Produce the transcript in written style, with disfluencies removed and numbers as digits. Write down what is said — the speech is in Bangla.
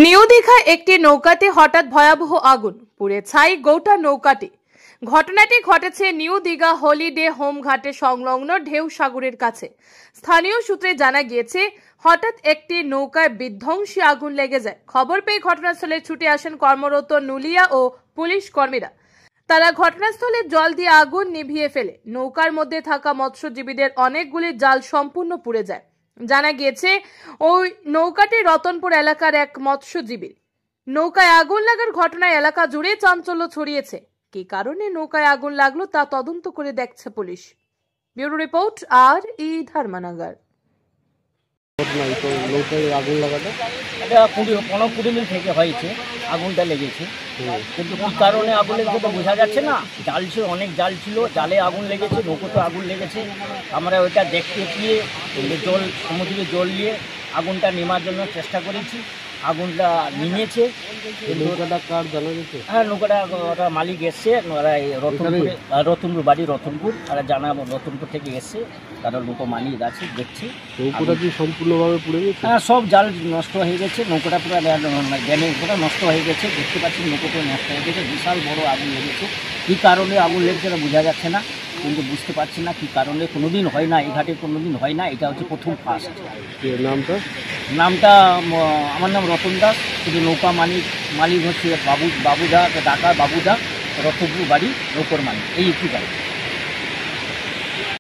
নিউ দীঘায় একটি নৌকাতে হঠাৎ ভয়াবহ আগুন, পুড়ে ছাই গোটা নৌকাটি। ঘটনাটি ঘটেছে নিউ দীঘা হলিডে হোম ঘাটে সংলগ্ন ঢেউ সাগরের কাছে। স্থানীয় সূত্রে জানা গিয়েছে, হঠাৎ একটি নৌকায় বিধ্বংসী আগুন লেগে যায়। খবর পেয়ে ঘটনাস্থলে ছুটে আসেন কর্মরত নুলিয়া ও পুলিশ কর্মীরা। তারা ঘটনাস্থলে জল দিয়ে আগুন নিভিয়ে ফেলে। নৌকার মধ্যে থাকা মৎস্যজীবীদের অনেকগুলি জাল সম্পূর্ণ পুড়ে যায়। জানা গিয়েছে, ওই নৌকাটি রতনপুর এলাকার এক মৎস্যজীবীর। নৌকায় আগুন লাগার ঘটনায় এলাকা জুড়ে চাঞ্চল্য ছড়িয়েছে। কি কারণে নৌকায় আগুন লাগলো তা তদন্ত করে দেখছে পুলিশ। ব্যুরো রিপোর্ট আর ই ধর্মনগর। আগুন লাগাটা এটা 15-20 মিনিট থেকে হয়েছে, আগুনটা লেগেছে। কিন্তু কি কারণে আগুন লেগেছে তো বোঝা যাচ্ছে না। জাল ছিল, অনেক জাল ছিল, জালে আগুন লেগেছে, নৌকোতে আগুন লেগেছে। আমরা ওইটা দেখতে গিয়ে সমুদ্রে জল নিয়ে আগুনটা নেমার জন্য চেষ্টা করেছি। আগুনটা নিমেছে। নৌকাটা কার জানা গেছে? হ্যাঁ, নৌকাটা ওরা মালিক এসছে, ওরা রতনপুর বাড়ি, রতনপুর তারা জানাবো, রতনপুর থেকে এসছে, তারা নৌকা মালিক আছে, দেখছি। নৌকাটা কি সম্পূর্ণভাবে পুড়ে গেছে? হ্যাঁ, সব জাল নষ্ট হয়ে গেছে, নৌকাটা পুরো ড্যামেজ পুরো নষ্ট হয়ে গেছে। দেখতে পাচ্ছি নৌকাটা নষ্ট হয়ে গেছে, বিশাল বড় আগুন লেগেছে। কী কারণে আগুন লেগেছে বোঝা যাচ্ছে না, কিন্তু বুঝতে পারছি না কী কারণে। কোনোদিন হয় না, এই ঘাটে কোনোদিন হয় না, এটা হচ্ছে প্রথম ফার্স্ট। নামটা আমার নাম রতন দাস, শুধু নৌকা মালিক হচ্ছে বাবুদা, ডাকা বাবুদা, রতনপুর বাড়ি, নৌকর মালিক, এই একটু গাড়ি।